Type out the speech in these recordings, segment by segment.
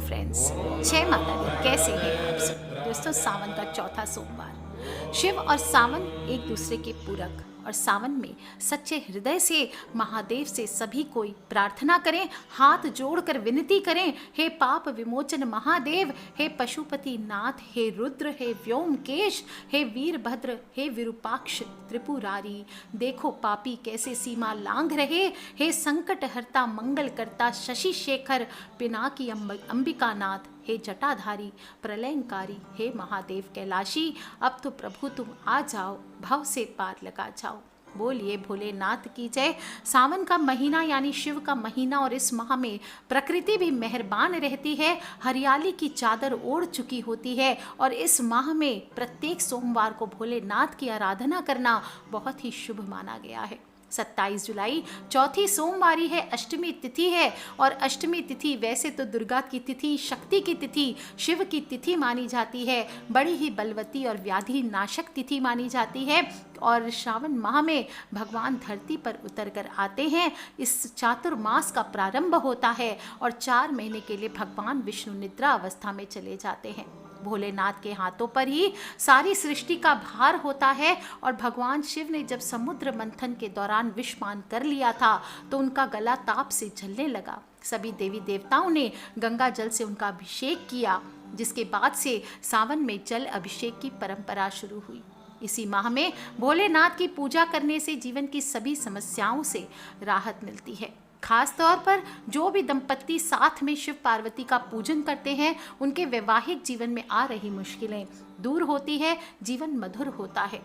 Friends, जय माता दी। कैसे हैं आप सब दोस्तों? सावन का चौथा सोमवार। शिव और सावन एक दूसरे के पूरक, और सावन में सच्चे हृदय से महादेव से सभी कोई प्रार्थना करें, हाथ जोड़कर विनती करें, हे पाप विमोचन महादेव, हे पशुपति नाथ, हे रुद्र, हे व्योमकेश, हे वीरभद्र, हे विरूपाक्ष त्रिपुरारी, देखो पापी कैसे सीमा लांघ रहे, हे संकट हरता मंगल करता शशि शेखर, पिनाकी अंबिका नाथ, हे जटाधारी प्रलयंकारी, हे महादेव कैलाशी, अब तो प्रभु तुम आ जाओ, भव से पार लगा जाओ। बोलिए भोलेनाथ की जय। सावन का महीना यानी शिव का महीना, और इस माह में प्रकृति भी मेहरबान रहती है, हरियाली की चादर ओढ़ चुकी होती है, और इस माह में प्रत्येक सोमवार को भोलेनाथ की आराधना करना बहुत ही शुभ माना गया है। 27 जुलाई चौथी सोमवारी है, अष्टमी तिथि है, और अष्टमी तिथि वैसे तो दुर्गा की तिथि, शक्ति की तिथि, शिव की तिथि मानी जाती है, बड़ी ही बलवती और व्याधि नाशक तिथि मानी जाती है। और श्रावण माह में भगवान धरती पर उतर कर आते हैं। इस चातुर्मास का प्रारंभ होता है और 4 महीने के लिए भगवान विष्णु निद्रा अवस्था में चले जाते हैं। भोलेनाथ के हाथों पर ही सारी सृष्टि का भार होता है, और भगवान शिव ने जब समुद्र मंथन के दौरान विष पान कर लिया था तो उनका गला ताप से जलने लगा। सभी देवी देवताओं ने गंगा जल से उनका अभिषेक किया, जिसके बाद से सावन में जल अभिषेक की परंपरा शुरू हुई। इसी माह में भोलेनाथ की पूजा करने से जीवन की सभी समस्याओं से राहत मिलती है। खास तौर पर जो भी दंपत्ति साथ में शिव पार्वती का पूजन करते हैं, उनके वैवाहिक जीवन में आ रही मुश्किलें दूर होती है, जीवन मधुर होता है।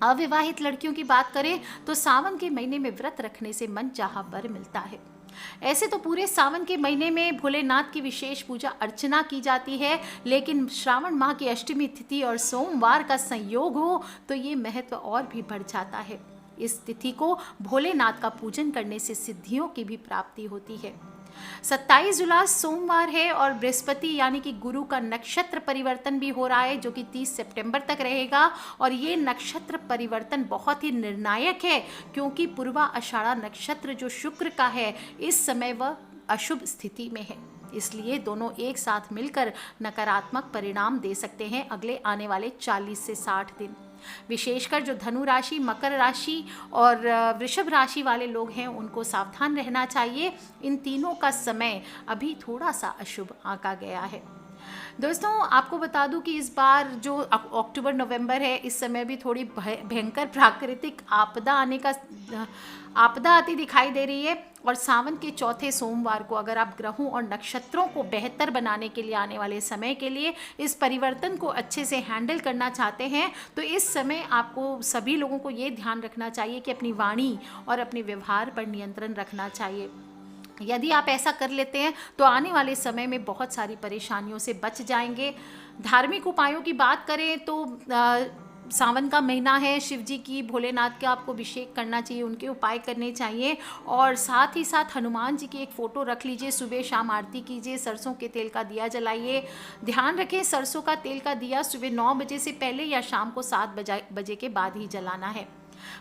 अविवाहित लड़कियों की बात करें तो सावन के महीने में व्रत रखने से मन चाहा वर मिलता है। ऐसे तो पूरे सावन के महीने में भोलेनाथ की विशेष पूजा अर्चना की जाती है, लेकिन श्रावण माह की अष्टमी तिथि और सोमवार का संयोग हो तो ये महत्व और भी बढ़ जाता है। इस तिथि को भोलेनाथ का पूजन करने से सिद्धियों की भी प्राप्ति होती है। 27 जुलाई सोमवार है, और बृहस्पति यानी कि गुरु का नक्षत्र परिवर्तन भी हो रहा है, जो कि 30 सितंबर तक रहेगा। और ये नक्षत्र परिवर्तन बहुत ही निर्णायक है, क्योंकि पूर्वा आषाढ़ा नक्षत्र जो शुक्र का है, इस समय वह अशुभ स्थिति में है। इसलिए दोनों एक साथ मिलकर नकारात्मक परिणाम दे सकते हैं अगले आने वाले 40 से 60 दिन। विशेषकर जो धनु राशि, मकर राशि और वृषभ राशि वाले लोग हैं, उनको सावधान रहना चाहिए। इन तीनों का समय अभी थोड़ा सा अशुभ आंका गया है। दोस्तों, आपको बता दूं कि इस बार जो अक्टूबर नवंबर है, इस समय भी थोड़ी भयंकर प्राकृतिक आपदा आती दिखाई दे रही है। और सावन के चौथे सोमवार को अगर आप ग्रहों और नक्षत्रों को बेहतर बनाने के लिए आने वाले समय के लिए इस परिवर्तन को अच्छे से हैंडल करना चाहते हैं, तो इस समय आपको सभी लोगों को ये ध्यान रखना चाहिए कि अपनी वाणी और अपने व्यवहार पर नियंत्रण रखना चाहिए। यदि आप ऐसा कर लेते हैं तो आने वाले समय में बहुत सारी परेशानियों से बच जाएंगे। धार्मिक उपायों की बात करें तो सावन का महीना है, शिव जी की, भोलेनाथ का आपको अभिषेक करना चाहिए, उनके उपाय करने चाहिए। और साथ ही साथ हनुमान जी की एक फ़ोटो रख लीजिए, सुबह शाम आरती कीजिए, सरसों के तेल का दिया जलाइए। ध्यान रखें, सरसों का तेल का दिया सुबह 9 बजे से पहले या शाम को 7 बजे के बाद ही जलाना है।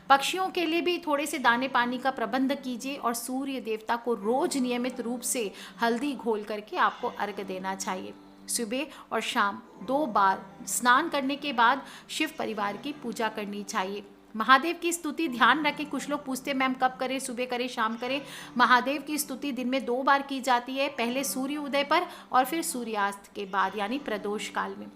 पक्षियों के लिए भी थोड़े से दाने पानी का प्रबंध कीजिए, और सूर्य देवता को रोज नियमित रूप से हल्दी घोल करके आपको अर्घ्य देना चाहिए। सुबह और शाम 2 बार स्नान करने के बाद शिव परिवार की पूजा करनी चाहिए। महादेव की स्तुति ध्यान रखें, कुछ लोग पूछते हैं मैम कब करें, सुबह करें शाम करें। महादेव की स्तुति दिन में 2 बार की जाती है, पहले सूर्य उदय पर और फिर सूर्यास्त के बाद, यानी प्रदोष काल में।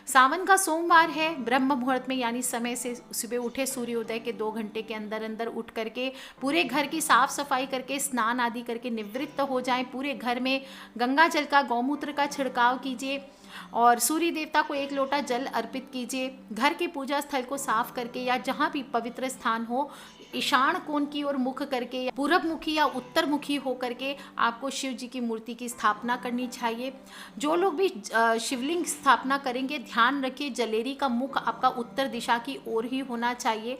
सावन का सोमवार है, ब्रह्म मुहूर्त में यानी समय से सुबह उठे, सूर्योदय के 2 घंटे के अंदर अंदर उठ करके पूरे घर की साफ सफाई करके स्नान आदि करके निवृत्त हो जाएं। पूरे घर में गंगा जल का, गौमूत्र का छिड़काव कीजिए, और सूर्य देवता को 1 लोटा जल अर्पित कीजिए। घर के पूजा स्थल को साफ करके या जहाँ भी पवित्र स्थान हो, ईशान कोण की ओर मुख करके या पूरब मुखी या उत्तर मुखी हो करके आपको शिव जी की मूर्ति की स्थापना करनी चाहिए। जो लोग भी शिवलिंग स्थापना करेंगे, ध्यान रखिए जलेरी का मुख आपका उत्तर दिशा की ओर ही होना चाहिए।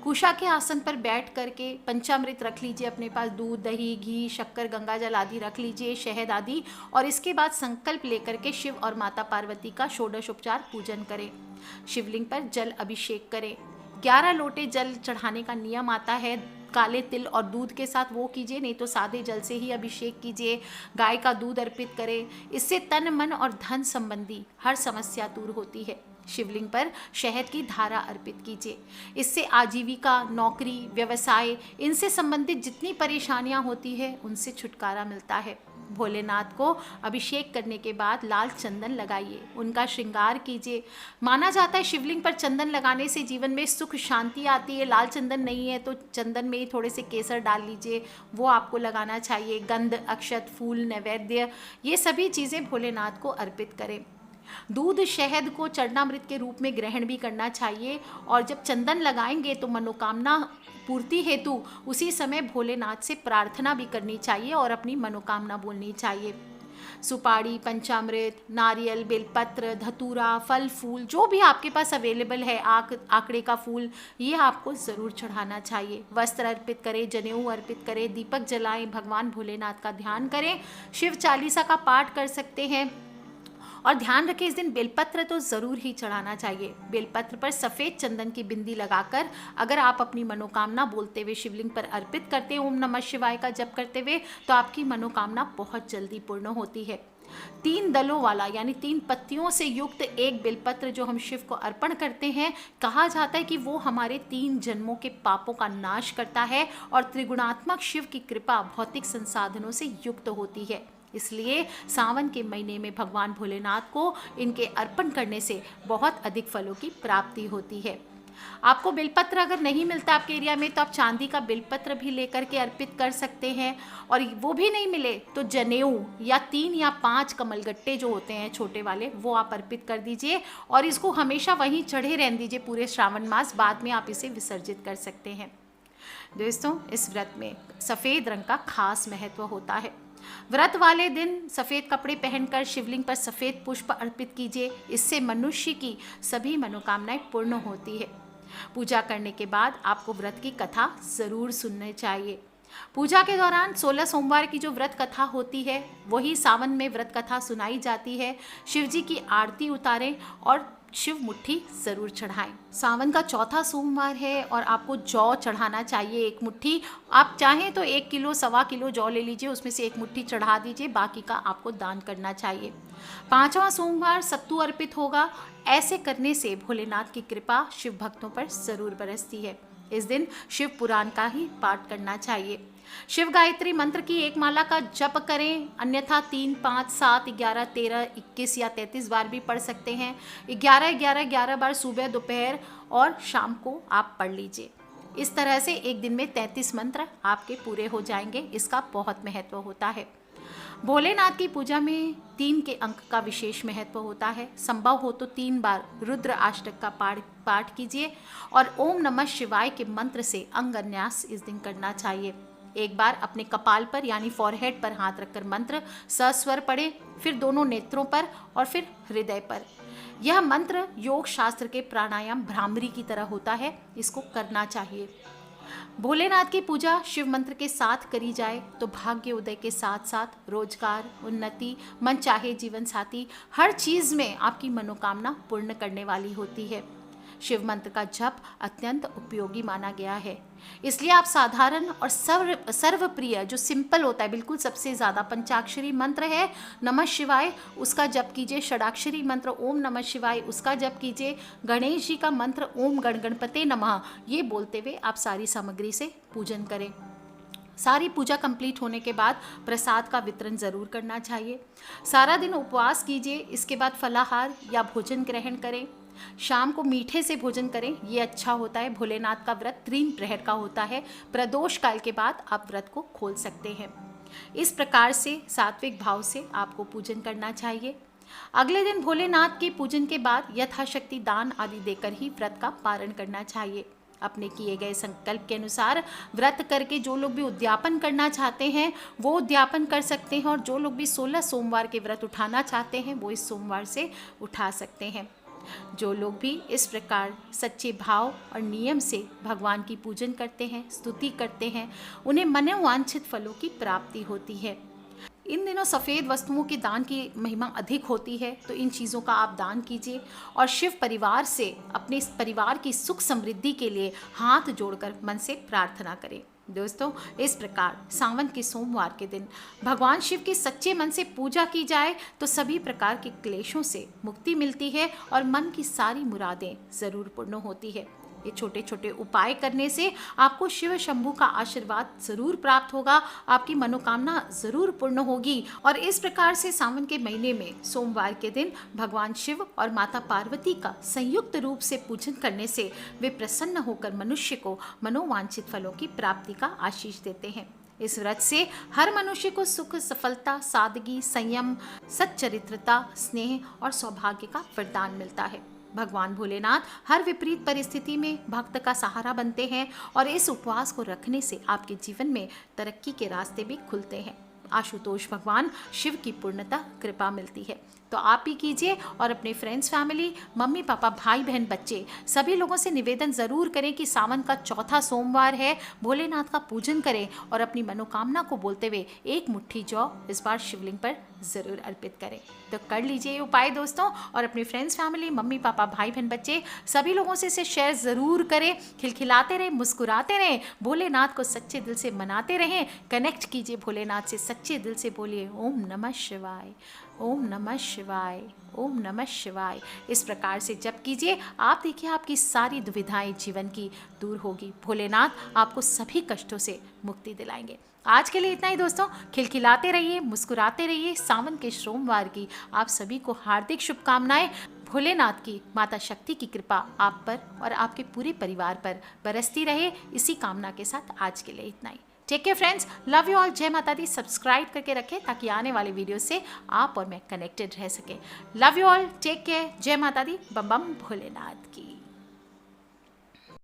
कुशा के आसन पर बैठ करके पंचामृत रख लीजिए अपने पास, दूध, दही, घी, शक्कर, गंगाजल आदि रख लीजिए, शहद आदि, और इसके बाद संकल्प लेकर के शिव और माता पार्वती का षोडशोपचार पूजन करें। शिवलिंग पर जल अभिषेक करें। 11 लोटे जल चढ़ाने का नियम आता है। काले तिल और दूध के साथ वो कीजिए, नहीं तो सादे जल से ही अभिषेक कीजिए। गाय का दूध अर्पित करें, इससे तन मन और धन संबंधी हर समस्या दूर होती है। शिवलिंग पर शहद की धारा अर्पित कीजिए, इससे आजीविका, नौकरी, व्यवसाय, इनसे संबंधित जितनी परेशानियां होती है उनसे छुटकारा मिलता है। भोलेनाथ को अभिषेक करने के बाद लाल चंदन लगाइए, उनका श्रृंगार कीजिए। माना जाता है शिवलिंग पर चंदन लगाने से जीवन में सुख शांति आती है। लाल चंदन नहीं है तो चंदन में ही थोड़े से केसर डाल लीजिए, वो आपको लगाना चाहिए। गंध, अक्षत, फूल, नैवेद्य, ये सभी चीज़ें भोलेनाथ को अर्पित करें। दूध, शहद को चरणामृत के रूप में ग्रहण भी करना चाहिए। और जब चंदन लगाएंगे तो मनोकामना पूर्ति हेतु उसी समय भोलेनाथ से प्रार्थना भी करनी चाहिए और अपनी मनोकामना बोलनी चाहिए। सुपारी, पंचामृत, नारियल, बेलपत्र, धतूरा, फल फूल जो भी आपके पास अवेलेबल है, आकड़े का फूल, ये आपको ज़रूर चढ़ाना चाहिए। वस्त्र अर्पित करें, जनेऊ अर्पित करें, दीपक जलाएं, भगवान भोलेनाथ का ध्यान करें, शिव चालीसा का पाठ कर सकते हैं। और ध्यान रखें, इस दिन बेलपत्र तो ज़रूर ही चढ़ाना चाहिए। बेलपत्र पर सफ़ेद चंदन की बिंदी लगाकर अगर आप अपनी मनोकामना बोलते हुए शिवलिंग पर अर्पित करते हैं, ओम नमः शिवाय का जप करते हुए, तो आपकी मनोकामना बहुत जल्दी पूर्ण होती है। 3 दलों वाला यानी 3 पत्तियों से युक्त एक बेलपत्र जो हम शिव को अर्पण करते हैं, कहा जाता है कि वो हमारे 3 जन्मों के पापों का नाश करता है और त्रिगुणात्मक शिव की कृपा भौतिक संसाधनों से युक्त होती है। इसलिए सावन के महीने में भगवान भोलेनाथ को इनके अर्पण करने से बहुत अधिक फलों की प्राप्ति होती है। आपको बेलपत्र अगर नहीं मिलता आपके एरिया में तो आप चांदी का बेलपत्र भी लेकर के अर्पित कर सकते हैं। और वो भी नहीं मिले तो जनेऊ या 3 या 5 कमलगट्टे जो होते हैं छोटे वाले, वो आप अर्पित कर दीजिए और इसको हमेशा वहीं चढ़े रहने दीजिए पूरे श्रावण मास। बाद में आप इसे विसर्जित कर सकते हैं। दोस्तों, इस व्रत में सफ़ेद रंग का खास महत्व होता है। व्रत वाले दिन सफ़ेद कपड़े पहनकर शिवलिंग पर सफ़ेद पुष्प अर्पित कीजिए, इससे मनुष्य की सभी मनोकामनाएं पूर्ण होती है। पूजा करने के बाद आपको व्रत की कथा ज़रूर सुननी चाहिए। पूजा के दौरान 16 सोमवार की जो व्रत कथा होती है वही सावन में व्रत कथा सुनाई जाती है। शिव जी की आरती उतारें और शिव मुट्ठी ज़रूर चढ़ाएं। सावन का चौथा सोमवार है और आपको जौ चढ़ाना चाहिए 1 मुट्ठी। आप चाहें तो 1 किलो, 1.25 किलो जौ ले लीजिए, उसमें से 1 मुट्ठी चढ़ा दीजिए, बाकी का आपको दान करना चाहिए। 5वां सोमवार सत्तू अर्पित होगा। ऐसे करने से भोलेनाथ की कृपा शिव भक्तों पर ज़रूर बरसती है। इस दिन शिव पुराण का ही पाठ करना चाहिए। शिव गायत्री मंत्र की 1 माला का जप करें, अन्यथा 3, 5, 7, 11, 13, 21 या 33 बार भी पढ़ सकते हैं। 11, 11, 11 बार सुबह, दोपहर और शाम को आप पढ़ लीजिए। इस तरह से एक दिन में 33 मंत्र आपके पूरे हो जाएंगे। इसका बहुत महत्व होता है। भोलेनाथ की पूजा में 3 के अंक का विशेष महत्व होता है। संभव हो तो 3 बार रुद्र अष्टक का पाठ कीजिए और ओम नमः शिवाय के मंत्र से अंगन्यास इस दिन करना चाहिए। 1 बार अपने कपाल पर यानी फॉरहेड पर हाथ रखकर मंत्र सस्वर पढ़े, फिर दोनों नेत्रों पर और फिर हृदय पर। यह मंत्र योग शास्त्र के प्राणायाम भ्रामरी की तरह होता है, इसको करना चाहिए। भोलेनाथ की पूजा शिव मंत्र के साथ करी जाए तो भाग्य उदय के साथ साथ रोजगार, उन्नति, मन चाहे जीवन साथी, हर चीज़ में आपकी मनोकामना पूर्ण करने वाली होती है। शिव मंत्र का जप अत्यंत उपयोगी माना गया है, इसलिए आप साधारण और सर्वप्रिय जो सिंपल होता है, बिल्कुल सबसे ज़्यादा पंचाक्षरी मंत्र है नमः शिवाय, उसका जप कीजिए। षडाक्षरी मंत्र ओम नमः शिवाय, उसका जप कीजिए। गणेश जी का मंत्र ओम गण गणपते नमः, ये बोलते हुए आप सारी सामग्री से पूजन करें। सारी पूजा कंप्लीट होने के बाद प्रसाद का वितरण ज़रूर करना चाहिए। सारा दिन उपवास कीजिए, इसके बाद फलाहार या भोजन ग्रहण करें। शाम को मीठे से भोजन करें, ये अच्छा होता है। भोलेनाथ का व्रत 3 प्रहर का होता है। प्रदोष काल के बाद आप व्रत को खोल सकते हैं। इस प्रकार से सात्विक भाव से आपको पूजन करना चाहिए। अगले दिन भोलेनाथ के पूजन के बाद यथाशक्ति दान आदि देकर ही व्रत का पारण करना चाहिए। अपने किए गए संकल्प के अनुसार व्रत करके जो लोग भी उद्यापन करना चाहते हैं वो उद्यापन कर सकते हैं, और जो लोग भी 16 सोमवार के व्रत उठाना चाहते हैं वो इस सोमवार से उठा सकते हैं। जो लोग भी इस प्रकार सच्चे भाव और नियम से भगवान की पूजन करते हैं, स्तुति करते हैं, उन्हें मनोवांछित फलों की प्राप्ति होती है। इन दिनों सफ़ेद वस्तुओं के दान की महिमा अधिक होती है, तो इन चीज़ों का आप दान कीजिए और शिव परिवार से अपने इस परिवार की सुख समृद्धि के लिए हाथ जोड़कर मन से प्रार्थना करें। दोस्तों, इस प्रकार सावन के सोमवार के दिन भगवान शिव की सच्चे मन से पूजा की जाए तो सभी प्रकार के क्लेशों से मुक्ति मिलती है और मन की सारी मुरादें जरूर पूर्ण होती है। ये छोटे छोटे उपाय करने से आपको शिव शंभू का आशीर्वाद जरूर प्राप्त होगा, आपकी मनोकामना जरूर पूर्ण होगी। और इस प्रकार से सावन के महीने में सोमवार के दिन भगवान शिव और माता पार्वती का संयुक्त रूप से पूजन करने से वे प्रसन्न होकर मनुष्य को मनोवांछित फलों की प्राप्ति का आशीष देते हैं। इस व्रत से हर मनुष्य को सुख, सफलता, सादगी, संयम, सच्चरित्रता, स्नेह और सौभाग्य का वरदान मिलता है। भगवान भोलेनाथ हर विपरीत परिस्थिति में भक्त का सहारा बनते हैं और इस उपवास को रखने से आपके जीवन में तरक्की के रास्ते भी खुलते हैं। आशुतोष भगवान शिव की पूर्णतः कृपा मिलती है, तो आप भी कीजिए और अपने फ्रेंड्स, फैमिली, मम्मी पापा, भाई बहन, बच्चे सभी लोगों से निवेदन ज़रूर करें कि सावन का चौथा सोमवार है, भोलेनाथ का पूजन करें और अपनी मनोकामना को बोलते हुए एक मुट्ठी जौ इस बार शिवलिंग पर ज़रूर अर्पित करें। तो कर लीजिए ये उपाय दोस्तों और अपने फ्रेंड्स, फैमिली, मम्मी पापा, भाई बहन, बच्चे सभी लोगों से इसे शेयर ज़रूर करें। खिलखिलाते रहें, मुस्कुराते रहें, भोलेनाथ को सच्चे दिल से मनाते रहें, कनेक्ट कीजिए भोलेनाथ से, सच्चे दिल से बोलिए ओम नमः शिवाय, ओम नमः शिवाय, ओम नमः शिवाय। इस प्रकार से जप कीजिए, आप देखिए आपकी सारी दुविधाएं जीवन की दूर होगी। भोलेनाथ आपको सभी कष्टों से मुक्ति दिलाएंगे। आज के लिए इतना ही दोस्तों, खिलखिलाते रहिए, मुस्कुराते रहिए। सावन के सोमवार की आप सभी को हार्दिक शुभकामनाएं। भोलेनाथ की, माता शक्ति की कृपा आप पर और आपके पूरे परिवार पर बरसती रहे, इसी कामना के साथ आज के लिए इतना ही। Take care friends, love you all, जय माता दी। सब्सक्राइब करके रखें ताकि आने वाले वीडियो से आप और मैं कनेक्टेड रह सकें। Love you all, take care, जय माता दी, बम बम भोलेनाथ की।